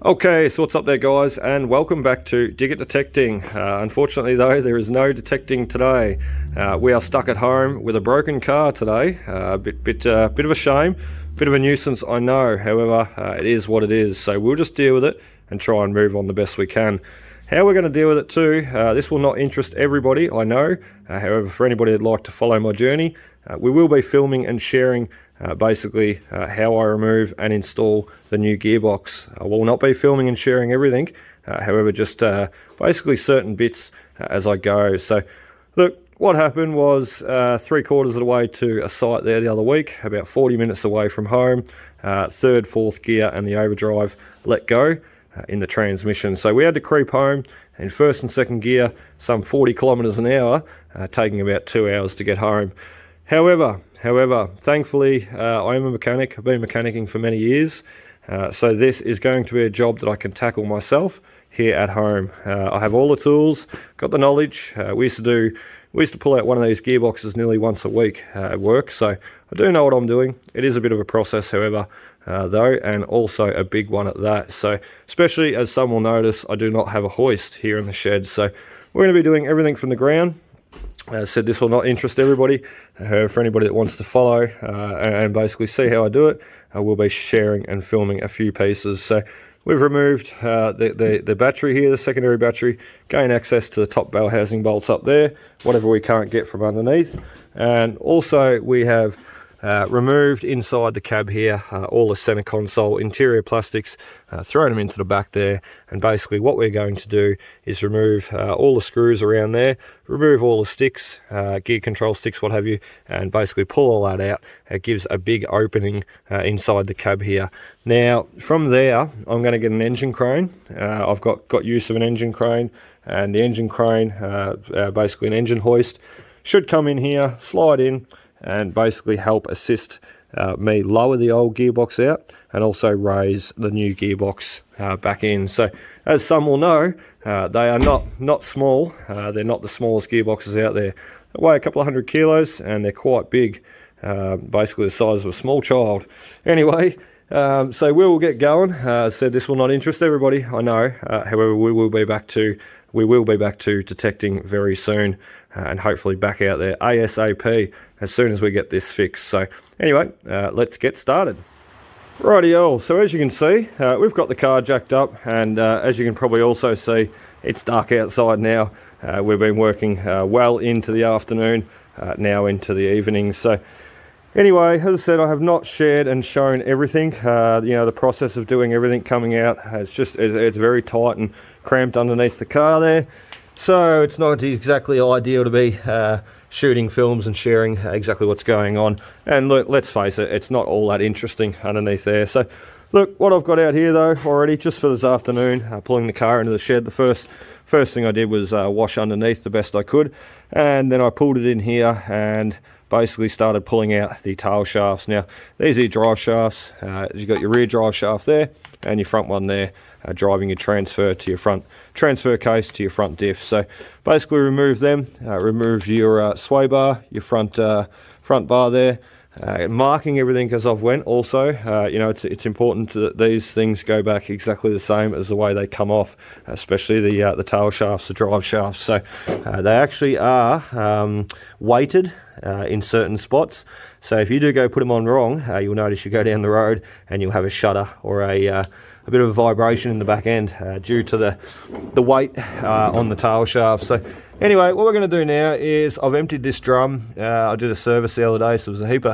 Okay, so what's up there guys, and welcome back to Dig It Detecting. Unfortunately though, there is no detecting today. We are stuck at home with a broken car today. Bit of a shame, bit of a nuisance, I know. However, it is what it is, so we'll just deal with it and try and move on the best we can. How we're going to deal with it too, this will not interest everybody, I know. However, for anybody that'd like to follow my journey, we will be filming and sharing basically how I remove and install the new gearbox. I will not be filming and sharing everything, however, just basically certain bits as I go. So look, what happened was 3/4 of the way to a site there the other week, about 40 minutes away from home, third, fourth gear and the overdrive let go in the transmission. So we had to creep home in first and second gear, some 40 kilometers an hour, taking about 2 hours to get home. However, thankfully, I am a mechanic. I've been mechanicking for many years, so this is going to be a job that I can tackle myself here at home. I have all the tools, got the knowledge. We used to pull out one of these gearboxes nearly once a week at work, so I do know what I'm doing. It is a bit of a process, however, though, and also a big one at that. So, especially as some will notice, I do not have a hoist here in the shed, so we're going to be doing everything from the ground. As I said, this will not interest everybody. For anybody that wants to follow and basically see how I do it, I will be sharing and filming a few pieces. So we've removed the battery here, the secondary battery, gain access to the top bell housing bolts up there, whatever we can't get from underneath. And also we have removed inside the cab here all the center console interior plastics, thrown them into the back there, and basically what we're going to do is remove all the screws around there, remove all the sticks, gear control sticks, what have you, and basically pull all that out. It gives a big opening inside the cab here. Now from there I'm going to get an engine crane. I've got use of an engine crane, and the engine crane, basically an engine hoist, should come in here, slide in, and basically help assist me lower the old gearbox out and also raise the new gearbox back in. So as some will know, they are not small. They're not the smallest gearboxes out there. They weigh a couple of 100 kilos and they're quite big, basically the size of a small child. Anyway, so we will get going. As I said, this will not interest everybody, I know. However, we will be back to detecting very soon, and hopefully back out there ASAP as soon as we get this fixed. So anyway, let's get started. Rightio, so as you can see, we've got the car jacked up, and as you can probably also see, it's dark outside now. We've been working well into the afternoon, now into the evening. So anyway, as I said, I have not shared and shown everything. The process of doing everything coming out, it's very tight and cramped underneath the car there. So it's not exactly ideal to be shooting films and sharing exactly what's going on. And look, let's face it, it's not all that interesting underneath there. So look, what I've got out here though already, just for this afternoon, pulling the car into the shed, the first thing I did was wash underneath the best I could. And then I pulled it in here and basically started pulling out the tail shafts. Now, these are your drive shafts. You've got your rear drive shaft there and your front one there, driving your transfer case to your front diff. So basically remove them, remove your sway bar, your front bar there, marking everything as I've went. Also, it's important that these things go back exactly the same as the way they come off, especially the tail shafts, the drive shafts. So they actually are weighted in certain spots. So if you do go put them on wrong, you'll notice you go down the road and you'll have a shudder or a bit of a vibration in the back end due to the weight on the tail shaft. So anyway, what we're going to do now is I've emptied this drum. I did a service the other day, so there's a heap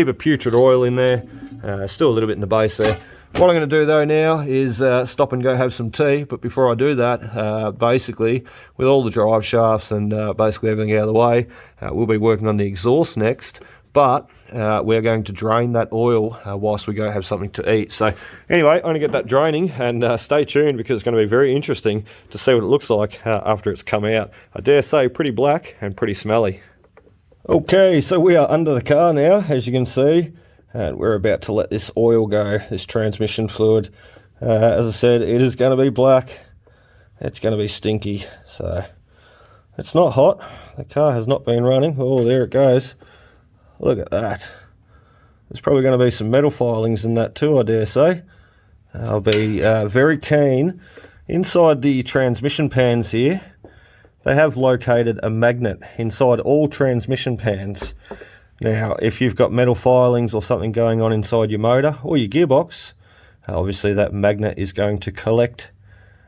of putrid oil in there, still a little bit in the base there. What I'm going to do though now is stop and go have some tea. But before I do that, basically with all the drive shafts and basically everything out of the way, we'll be working on the exhaust next. But we're going to drain that oil whilst we go have something to eat. So anyway, I'm going to get that draining, and stay tuned because it's going to be very interesting to see what it looks like after it's come out. I dare say pretty black and pretty smelly. Okay, so we are under the car now, as you can see, and we're about to let this oil go, this transmission fluid. As I said, it is going to be black. It's going to be stinky. So it's not hot. The car has not been running. Oh, there it goes. Look at that. There's probably going to be some metal filings in that too, I dare say. I'll be very keen. Inside the transmission pans here, they have located a magnet inside all transmission pans. Now, if you've got metal filings or something going on inside your motor or your gearbox, obviously that magnet is going to collect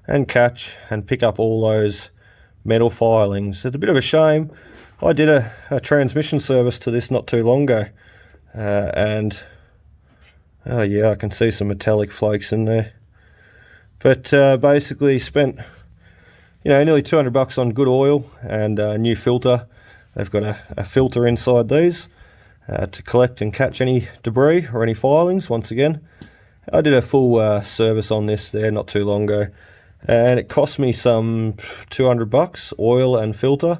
and catch and pick up all those metal filings. It's a bit of a shame. I did a transmission service to this not too long ago, and oh yeah, I can see some metallic flakes in there. But basically spent, you know, nearly $200 on good oil and a new filter. They've got a filter inside these to collect and catch any debris or any filings. Once again, I did a full service on this there not too long ago, and it cost me some $200, oil and filter,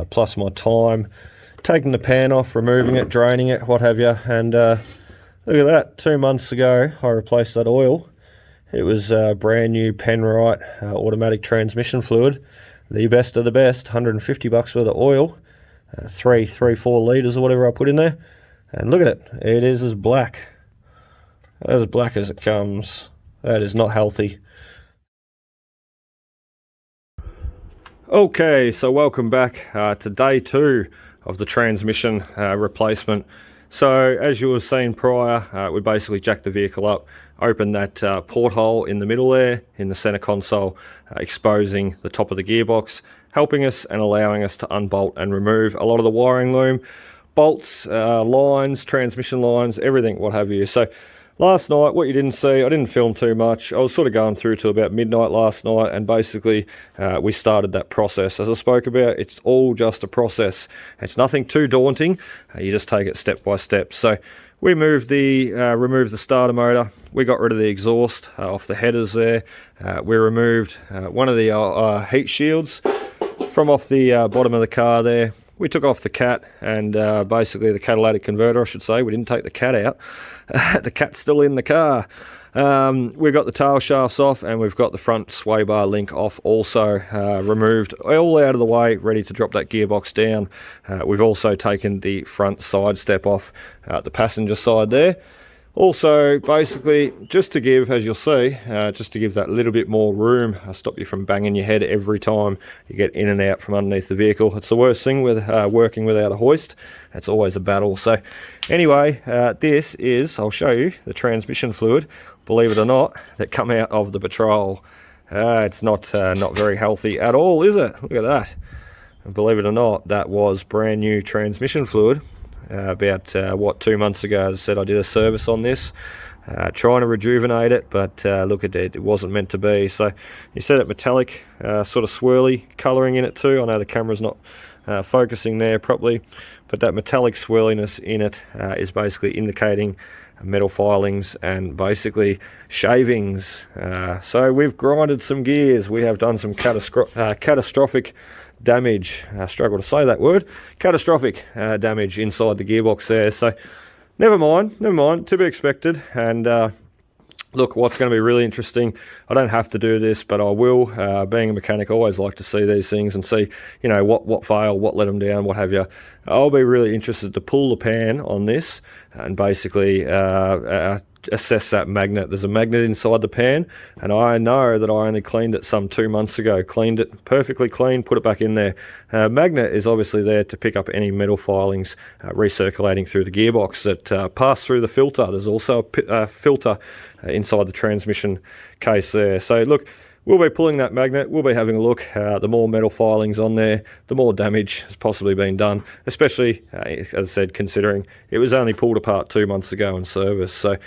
plus my time taking the pan off, removing it, draining it, what have you. And look at that, 2 months ago I replaced that oil. It was brand new Penrite automatic transmission fluid, the best of the best, $150 worth of oil, 4 litres or whatever I put in there, and look at it, it is as black as it comes. That is not healthy. Okay, so welcome back to day 2 of the transmission replacement. So as you were seeing prior, we basically jacked the vehicle up, opened that porthole in the middle there in the center console, exposing the top of the gearbox, helping us and allowing us to unbolt and remove a lot of the wiring loom, bolts, lines, transmission lines, everything, what have you. So last night, what you didn't see, I didn't film too much. I was sort of going through till about midnight last night, and basically we started that process. As I spoke about, it's all just a process. It's nothing too daunting. You just take it step by step. So we removed the starter motor. We got rid of the exhaust off the headers there. We removed one of the heat shields from off the bottom of the car there. We took off the cat and basically the catalytic converter, I should say. We didn't take the cat out. The cat's still in the car. We've got the tail shafts off, and we've got the front sway bar link off also, removed, all out of the way, ready to drop that gearbox down. We've also taken the front side step off the passenger side there. Also, basically, just to give, as you'll see, just to give that little bit more room, stop you from banging your head every time you get in and out from underneath the vehicle. It's the worst thing with working without a hoist. It's always a battle. So anyway, this is, I'll show you, the transmission fluid, believe it or not, that come out of the Patrol. It's not very healthy at all, is it? Look at that. And believe it or not, that was brand new transmission fluid. About 2 months ago, as I said, I did a service on this, trying to rejuvenate it, but look at it, it wasn't meant to be. So you see that metallic sort of swirly colouring in it too. I know the camera's not focusing there properly, but that metallic swirliness in it is basically indicating metal filings and basically shavings. So we've grinded some gears, we have done some catastrophic damage, struggle to say that word, catastrophic damage inside the gearbox there. So never mind, to be expected. And look, what's going to be really interesting, I don't have to do this, but I will. Being a mechanic, I always like to see these things and see, you know, what failed, what let them down, what have you. I'll be really interested to pull the pan on this and basically assess that magnet. There's a magnet inside the pan, and I know that I only cleaned it some 2 months ago. Cleaned it perfectly clean, put it back in there. Magnet is obviously there to pick up any metal filings recirculating through the gearbox that pass through the filter. There's also a filter inside the transmission case there. So look, we'll be pulling that magnet, we'll be having a look. The more metal filings on there, the more damage has possibly been done, especially, as I said, considering it was only pulled apart 2 months ago in service. So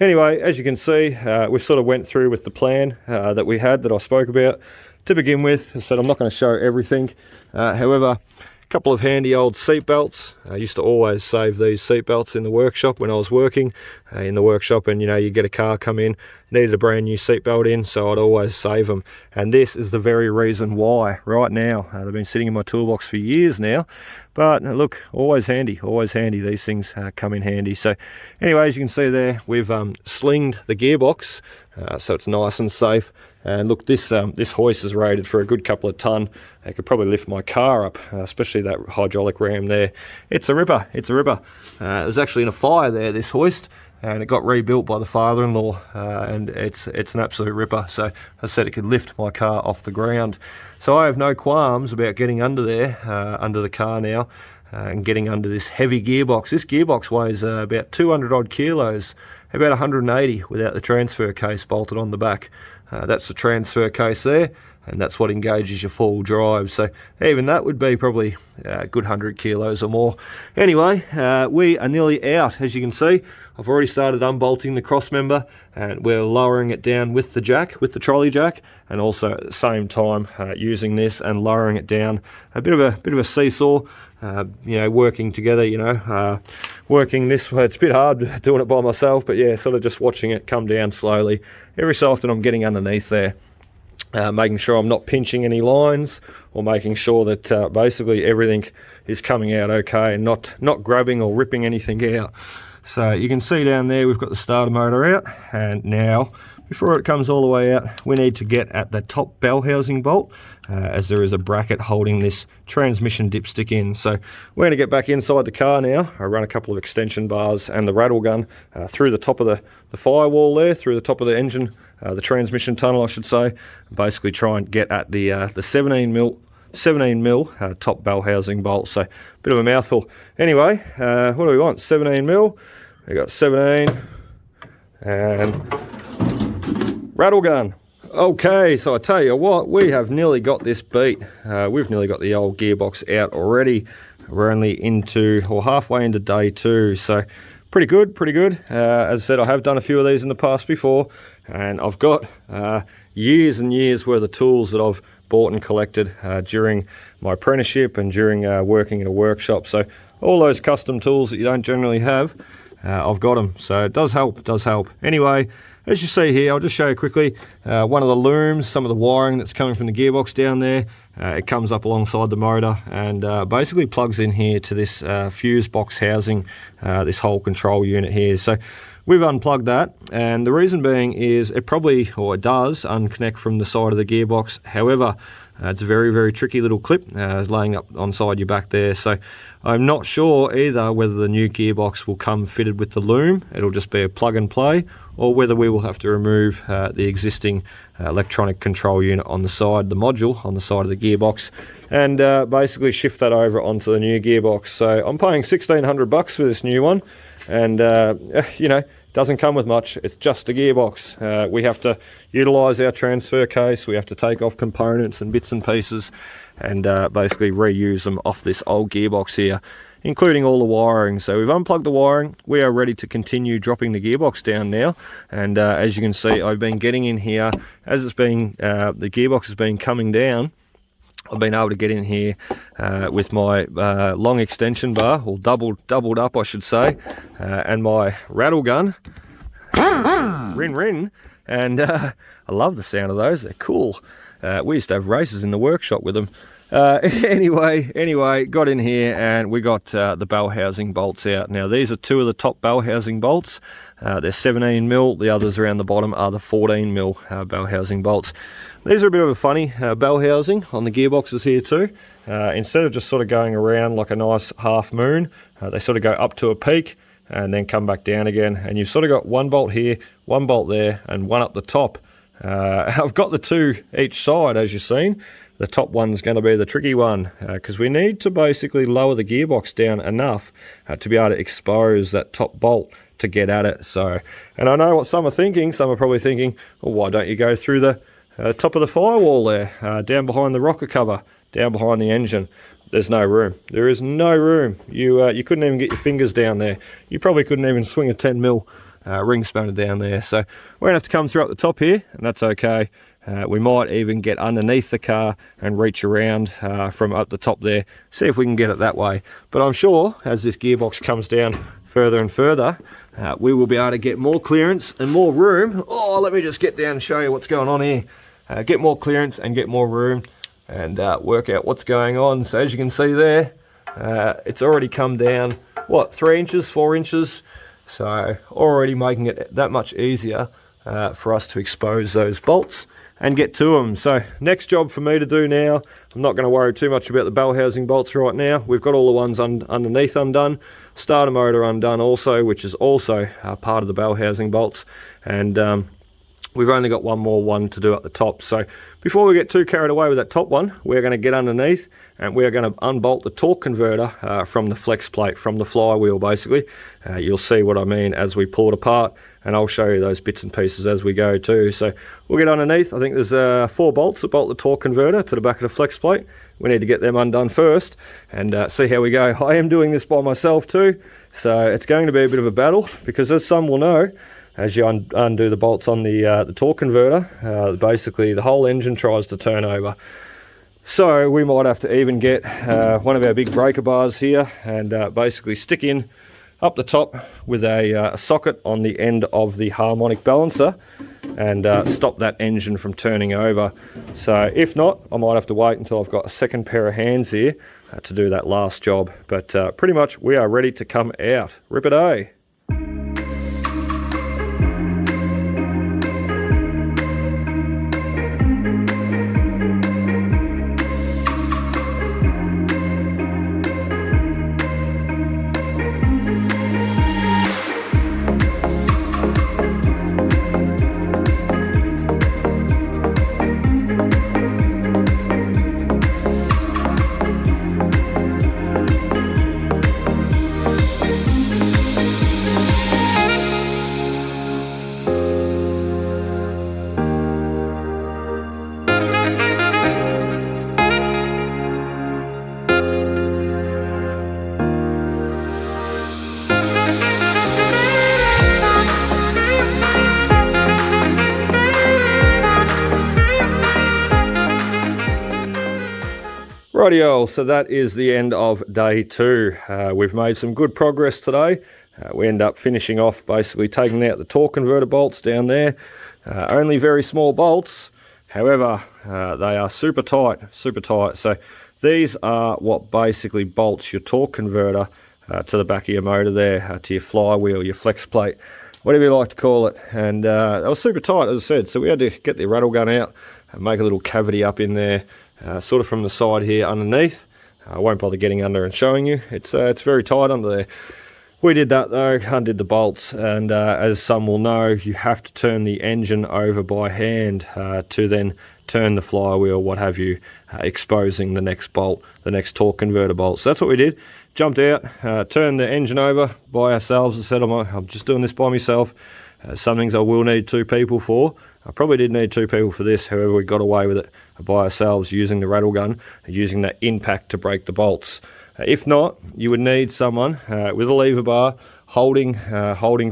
anyway, as you can see, we sort of went through with the plan that we had, that I spoke about. To begin with, as I said, I'm not going to show everything. However, a couple of handy old seat belts. I used to always save these seat belts in the workshop when I was working in the workshop, and you know, you get a car come in, needed a brand new seat belt in, so I'd always save them. And this is the very reason why right now. They've been sitting in my toolbox for years now, but look, always handy, these things come in handy. So anyway, as you can see there, we've slinged the gearbox so it's nice and safe. And look, this hoist is rated for a good couple of ton. It could probably lift my car up, especially that hydraulic ram there. It's a ripper. It was actually in a fire there, this hoist. and it got rebuilt by the father-in-law, and it's an absolute ripper. So I said it could lift my car off the ground. So I have no qualms about getting under there, under the car now, and getting under this heavy gearbox. This gearbox weighs about 200 odd kilos, about 180 without the transfer case bolted on the back. That's the transfer case there, and that's what engages your four-wheel drive. So even that would be probably a good 100 kilos or more. Anyway, we are nearly out. As you can see, I've already started unbolting the cross member, and we're lowering it down with the jack, with the trolley jack, and also at the same time using this and lowering it down. A bit of a seesaw, you know, working together, you know, working this way. It's a bit hard doing it by myself, but yeah, sort of just watching it come down slowly. Every so often I'm getting underneath there, making sure I'm not pinching any lines, or making sure that basically everything is coming out okay and not grabbing or ripping anything out. So you can see down there we've got the starter motor out, and now before it comes all the way out we need to get at the top bell housing bolt, as there is a bracket holding this transmission dipstick in. So we're going to get back inside the car now. I run a couple of extension bars and the rattle gun through the top of the firewall there, through the top of the engine, the transmission tunnel I should say, basically try and get at the 17 mil top bell housing bolt. So bit of a mouthful. Anyway, what do we want? 17 mil. We got 17 and rattle gun. Okay, so I tell you what, we have nearly got this beat. We've nearly got the old gearbox out already. We're only into, or halfway into day 2, so pretty good, pretty good. As I said, I have done a few of these in the past before, and I've got years and years worth of tools that I've bought and collected during my apprenticeship and during working in a workshop. So all those custom tools that you don't generally have, I've got them. So it does help, it does help. Anyway, as you see here, I'll just show you quickly one of the looms, some of the wiring that's coming from the gearbox down there. It comes up alongside the motor and basically plugs in here to this fuse box housing, this whole control unit here. So we've unplugged that, and the reason being is it probably, or it does, unconnect from the side of the gearbox. However, it's a very, very tricky little clip. It's laying up on side your back there. So I'm not sure either whether the new gearbox will come fitted with the loom. It'll just be a plug and play, or whether we will have to remove the existing electronic control unit on the side, the module on the side of the gearbox, and basically shift that over onto the new gearbox. So I'm paying $1,600 for this new one, and you know, doesn't come with much. It's just a gearbox. We have to utilize our transfer case. We have to take off components and bits and pieces and basically reuse them off this old gearbox here, including all the wiring. So we've unplugged the wiring. We are ready to continue dropping the gearbox down now. And as you can see, I've been getting in here as it's been, the gearbox has been coming down. I've been able to get in here with my long extension bar, or doubled up I should say, and my rattle gun, rin, and I love the sound of those, they're cool. We used to have races in the workshop with them. Anyway, got in here and we got the bell housing bolts out. Now these are two of the top bell housing bolts. They're 17 mil, the others around the bottom are the 14 mil bell housing bolts. These are a bit of a funny bell housing on the gearboxes here too. Instead of just sort of going around like a nice half moon, they sort of go up to a peak and then come back down again. And you've sort of got one bolt here, one bolt there, and one up the top. I've got the two each side, as you've seen. The top one's going to be the tricky one, because we need to basically lower the gearbox down enough to be able to expose that top bolt to get at it. So, and I know what some are thinking. Some are probably thinking, well, why don't you go through the top of the firewall there, down behind the rocker cover, down behind the engine? There's no room. There is no room. You couldn't even get your fingers down there. You probably couldn't even swing a 10 mil ring spanner down there. So we're going to have to come through up the top here, and that's okay. We might even get underneath the car and reach around from up the top there, see if we can get it that way. But I'm sure as this gearbox comes down further and further, we will be able to get more clearance and more room. Oh, let me just get down and show you what's going on here. Get more clearance and get more room and work out what's going on. So as you can see there, it's already come down, what, 3 inches, 4 inches? So already making it that much easier for us to expose those bolts and get to them. So next job for me to do now, I'm not going to worry too much about the bell housing bolts right now. We've got all the ones underneath undone, starter motor undone also, which is also part of the bell housing bolts, and we've only got one more one to do at the top. So before we get too carried away with that top one, we're going to get underneath and we're going to unbolt the torque converter from the flex plate, from the flywheel basically. You'll see what I mean as we pull it apart, and I'll show you those bits and pieces as we go too. So we'll get underneath. I think there's 4 bolts that bolt the torque converter to the back of the flex plate. We need to get them undone first and see how we go. I am doing this by myself too, so it's going to be a bit of a battle, because as some will know, as you undo the bolts on the torque converter, basically the whole engine tries to turn over. So we might have to even get one of our big breaker bars here and basically stick in up the top with a socket on the end of the harmonic balancer and stop that engine from turning over. So if not, I might have to wait until I've got a second pair of hands here to do that last job. But pretty much we are ready to come out. Rip it, eh? Rightio, so that is the end of day 2. We've made some good progress today. We end up finishing off basically taking out the torque converter bolts down there. Only very small bolts, however, they are super tight, super tight. So these are what basically bolts your torque converter to the back of your motor there, to your flywheel, your flex plate, whatever you like to call it. And they were super tight, as I said, so we had to get the rattle gun out and make a little cavity up in there. Sort of from the side here underneath. I won't bother getting under and showing you. It's very tight under there. We did that though, undid the bolts, and as some will know, you have to turn the engine over by hand to then turn the flywheel, what have you, exposing the next bolt, the next torque converter bolt. So that's what we did. Jumped out, turned the engine over by ourselves. I said, I'm just doing this by myself. Some things I will need 2 people for. I probably did need 2 people for this, however we got away with it by ourselves using the rattle gun, using that impact to break the bolts. If not, you would need someone with a lever bar holding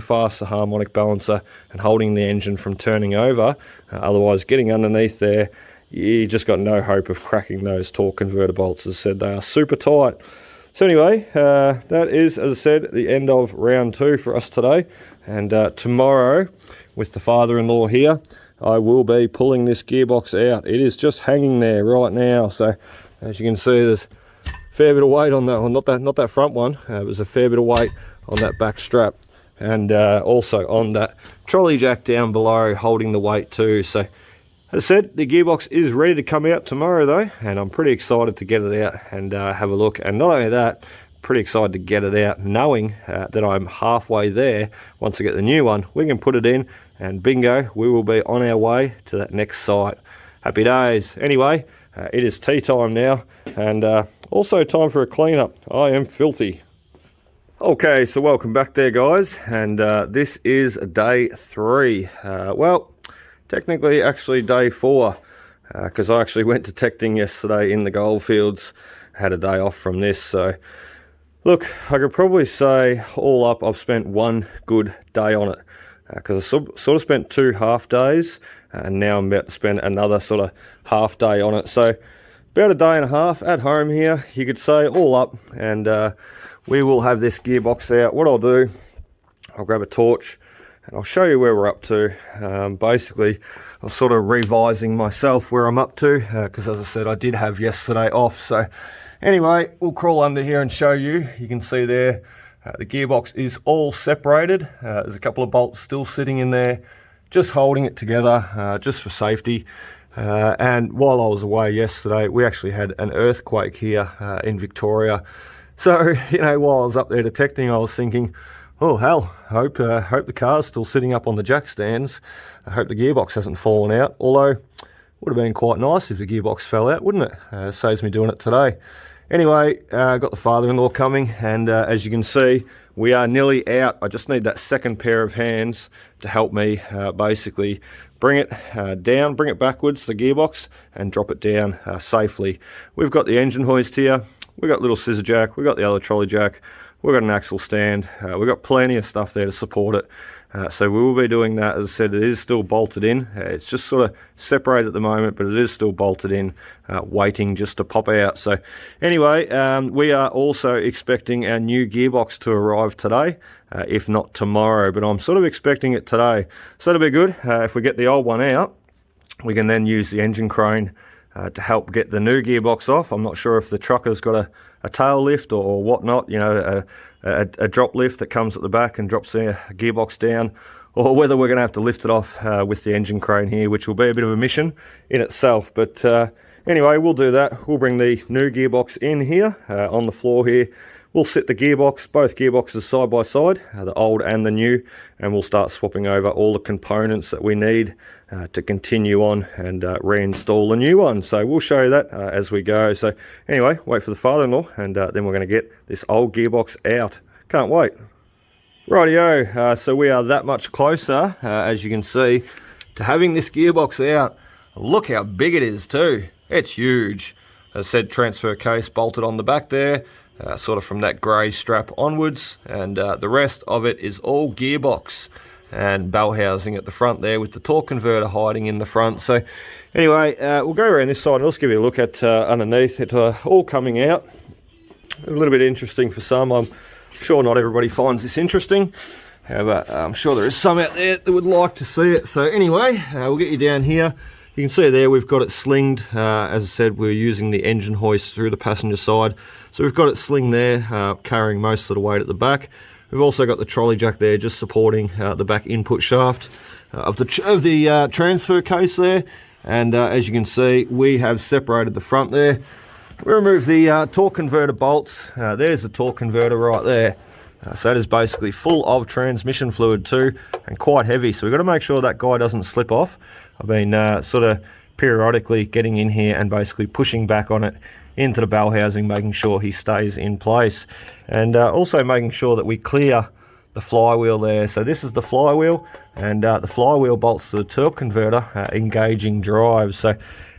fast the harmonic balancer and holding the engine from turning over. Otherwise, getting underneath there, you just got no hope of cracking those torque converter bolts. As I said, they are super tight. So anyway, that is, as I said, the end of round 2 for us today. And tomorrow, with the father-in-law here, I will be pulling this gearbox out. It is just hanging there right now. So as you can see, there's a fair bit of weight on that one. Not that front one. There's a fair bit of weight on that back strap, and also on that trolley jack down below, holding the weight too. So as I said, the gearbox is ready to come out tomorrow though, and I'm pretty excited to get it out and have a look. And not only that, pretty excited to get it out knowing that I'm halfway there. Once I get the new one, we can put it in and bingo, we will be on our way to that next site. Happy days. Anyway, it is tea time now, and also time for a cleanup. I am filthy. Okay, so welcome back there guys, and this is day 3. Well, technically actually day 4, because I actually went detecting yesterday in the goldfields. Had a day off from this, so look, I could probably say all up I've spent 1 good day on it, because I sort of spent 2 half days, and now I'm about to spend another sort of half day on it. So about a day and a half at home here, you could say, all up, and we will have this gearbox out. What I'll do, I'll grab a torch and I'll show you where we're up to. Basically, I'm sort of revising myself where I'm up to, because as I said, I did have yesterday off. So anyway, we'll crawl under here and show you. You can see there, the gearbox is all separated. There's a couple of bolts still sitting in there just holding it together just for safety. And while I was away yesterday, we actually had an earthquake here in Victoria. So, you know, while I was up there detecting, I was thinking, oh hell, hope the car's still sitting up on the jack stands. I hope the gearbox hasn't fallen out, although would have been quite nice if the gearbox fell out, wouldn't it? Saves me doing it today. Anyway, got the father-in-law coming, and as you can see, we are nearly out. I just need that second pair of hands to help me basically bring it down, bring it backwards, the gearbox, and drop it down safely. We've got the engine hoist here, we've got little scissor jack, we've got the other trolley jack, we've got an axle stand, we've got plenty of stuff there to support it. So we will be doing that. As I said, it is still bolted in. It's just sort of separated at the moment, but it is still bolted in, waiting just to pop out. So anyway, we are also expecting our new gearbox to arrive today, if not tomorrow, but I'm sort of expecting it today. So it'll be good. If we get the old one out, we can then use the engine crane to help get the new gearbox off. I'm not sure if the trucker's got a tail lift or whatnot, you know, a drop lift that comes at the back and drops the gearbox down, or whether we're going to have to lift it off with the engine crane here, which will be a bit of a mission in itself. But anyway, we'll do that. We'll bring the new gearbox in here on the floor here. We'll sit the gearbox, both gearboxes side by side, the old and the new, and we'll start swapping over all the components that we need to continue on and reinstall a new one. So we'll show you that as we go. So anyway, wait for the father-in-law, and then we're going to get this old gearbox out. Can't wait. Rightio, so we are that much closer, as you can see, to having this gearbox out. Look how big it is too. It's huge. As I said, transfer case bolted on the back there. Sort of from that grey strap onwards, and the rest of it is all gearbox and bell housing at the front there with the torque converter hiding in the front. So anyway, we'll go around this side and I'll just give you a look at underneath it, all coming out. A little bit interesting for some. I'm sure not everybody finds this interesting, however I'm sure there is some out there that would like to see it. So anyway, we'll get you down here. You can see there we've got it slinged. As I said, we're using the engine hoist through the passenger side. So we've got it slinged there, carrying most of the weight at the back. We've also got the trolley jack there just supporting the back input shaft of the transfer case there. And as you can see, we have separated the front there. We remove the torque converter bolts. There's the torque converter right there. So that is basically full of transmission fluid too, and quite heavy. So we've got to make sure that guy doesn't slip off. I've been sort of periodically getting in here and basically pushing back on it into the bell housing, making sure he stays in place. And also making sure that we clear the flywheel there. So this is the flywheel, and the flywheel bolts to the torque converter, engaging drive. So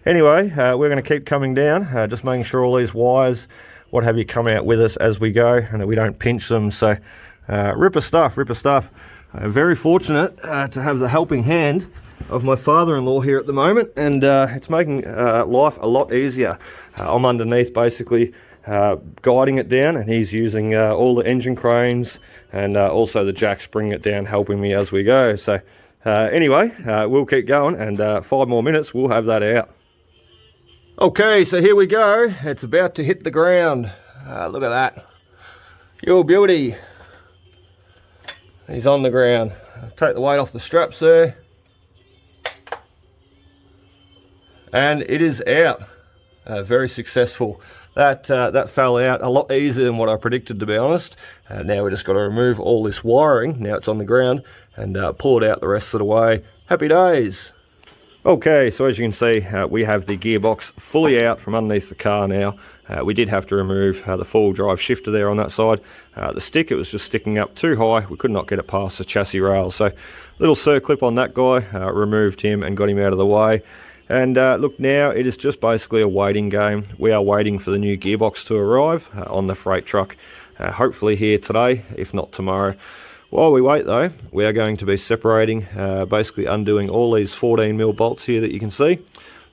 anyway, we're going to keep coming down, just making sure all these wires, what have you, come out with us as we go, and that we don't pinch them. So ripper stuff, ripper stuff. Very fortunate to have the helping hand of my father-in-law here at the moment, and it's making life a lot easier. I'm underneath basically guiding it down, and he's using all the engine cranes and also the jacks bringing it down, helping me as we go. So anyway, we'll keep going, and 5 more minutes we'll have that out. Okay, so here we go. It's about to hit the ground. Look at that. Your beauty. He's on the ground. Take the weight off the straps there. And it is out. Very successful. That fell out a lot easier than what I predicted, to be honest. Now we just got to remove all this wiring. Now it's on the ground, and pull it out the rest of the way. Happy days. Okay, so as you can see, we have the gearbox fully out from underneath the car now. We did have to remove the four-wheel drive shifter there on that side. The stick, it was just sticking up too high. We could not get it past the chassis rail. So little circlip on that guy, removed him and got him out of the way. And look, now it is just basically a waiting game. We are waiting for the new gearbox to arrive on the freight truck, hopefully here today, if not tomorrow. While we wait though, we are going to be separating, basically undoing all these 14mm bolts here that you can see,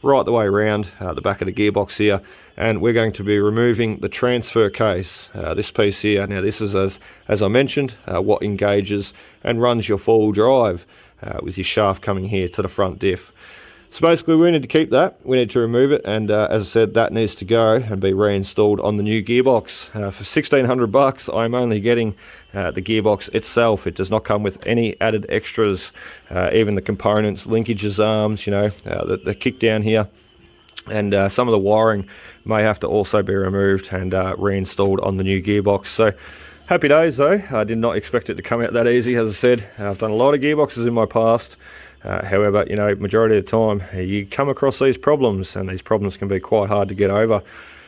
right the way around the back of the gearbox here, and we're going to be removing the transfer case, this piece here. Now this is, as I mentioned, what engages and runs your four-wheel drive with your shaft coming here to the front diff. So basically we need to keep that, we need to remove it, and as I said, that needs to go and be reinstalled on the new gearbox. For 1,600 bucks, I'm only getting the gearbox itself. It does not come with any added extras, even the components, linkages arms, you know, the kick down here. And some of the wiring may have to also be removed and reinstalled on the new gearbox. So happy days though. I did not expect it to come out that easy. As I said, I've done a lot of gearboxes in my past. However, you know, majority of the time you come across these problems, and these problems can be quite hard to get over.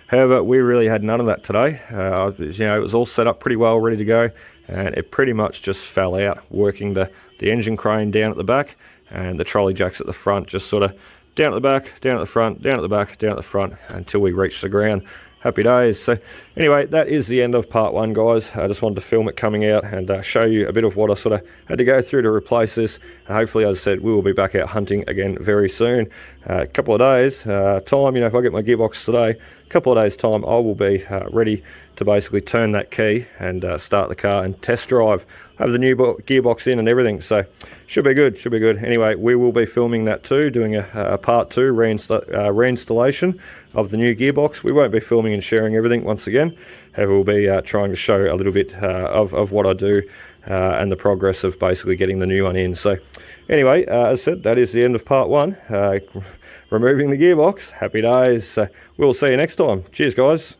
However, we really had none of that today. You know, it was all set up pretty well, ready to go, and it pretty much just fell out, working the engine crane down at the back and the trolley jacks at the front, just sort of down at the back, down at the front, down at the back, down at the front, until we reached the ground. Happy days. So anyway, that is the end of part one, guys. I just wanted to film it coming out and show you a bit of what I sort of had to go through to replace this. And hopefully, as I said, we will be back out hunting again very soon. A couple of days time, you know, if I get my gearbox today, a couple of days time, I will be ready to basically turn that key and start the car and test drive. Have the new gearbox in and everything, so should be good, should be good. Anyway, we will be filming that too, doing a part two reinstallation of the new gearbox. We won't be filming and sharing everything once again. However, we'll be trying to show a little bit of what I do and the progress of basically getting the new one in. So anyway, as I said, that is the end of part one, removing the gearbox. Happy days. We'll see you next time. Cheers, guys.